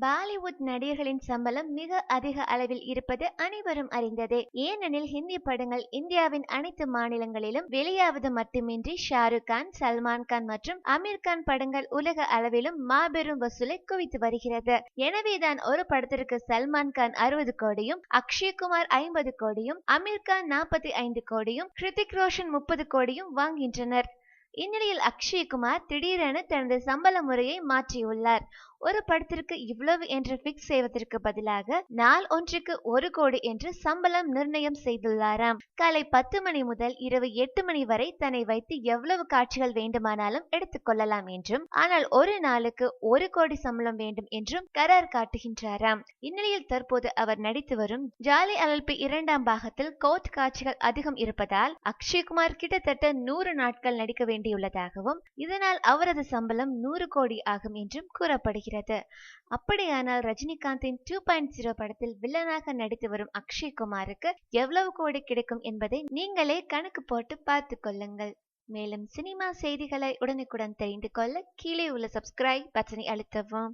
பாலிவுட் நடிகர்களின் சம்பளம் மிக அதிக அளவில் இருப்பது அனைவரும் அறிந்ததே. ஏனெனில் ஹிந்தி படங்கள் இந்தியாவின் அனைத்து மாநிலங்களிலும் வெளியாவது மட்டுமின்றி ஷாருக் கான், சல்மான் கான் மற்றும் அமீர் கான் படங்கள் உலக அளவிலும் மாபெரும் வசூலை குவித்து வருகிறது. எனவேதான் ஒரு படத்திற்கு சல்மான் கான் 60 கோடியும், அக்ஷய்குமார் 50 கோடியும், அமீர் கான் 45 கோடியும், ஹிருத்திக் ரோஷன் 30 கோடியும் வாங்குகின்றனர். இந்நிலையில் அக்ஷய்குமார் திடீரென தனது சம்பள முறையை மாற்றியுள்ளார். ஒரு படத்திற்கு இவ்வளவு என்று பிக்ஸ் செய்வதற்கு பதிலாக நாள் ஒன்றுக்கு 1 கோடி என்று சம்பளம் நிர்ணயம் செய்துள்ளாராம். காலை 10 மணி முதல் இரவு 8 மணி வரை தன்னை வைத்து எவ்வளவு காட்சிகள் வேண்டுமானாலும் எடுத்துக் கொள்ளலாம் என்றும், ஆனால் ஒரு நாளுக்கு 1 கோடி சம்பளம் வேண்டும் என்றும் கரார் காட்டுகின்றாராம். இந்நிலையில் தற்போது அவர் நடித்து வரும் ஜாலி அலல்பி 2ஆம் பாகத்தில் கோர்ட் காட்சிகள் அதிகம் இருப்பதால் அக்ஷய்குமார் கிட்டத்தட்ட 100 நாட்கள் நடிக்க வேண்டியுள்ளதாகவும், இதனால் அவரது சம்பளம் 100 கோடி ஆகும் என்றும் கூறப்படுகிறது. அப்படியானால் ரஜினிகாந்தின் 2.0 படத்தில் வில்லனாக நடித்து வரும் அக்ஷய்குமாருக்கு எவ்வளவு கோடி கிடைக்கும் என்பதை நீங்களே கணக்கு போட்டு பார்த்து கொள்ளுங்கள். மேலும் சினிமா செய்திகளை உடனுக்குடன் தெரிந்து கொள்ள கீழே உள்ள சப்ஸ்கிரைப் பட்டனை அழுத்தவும்.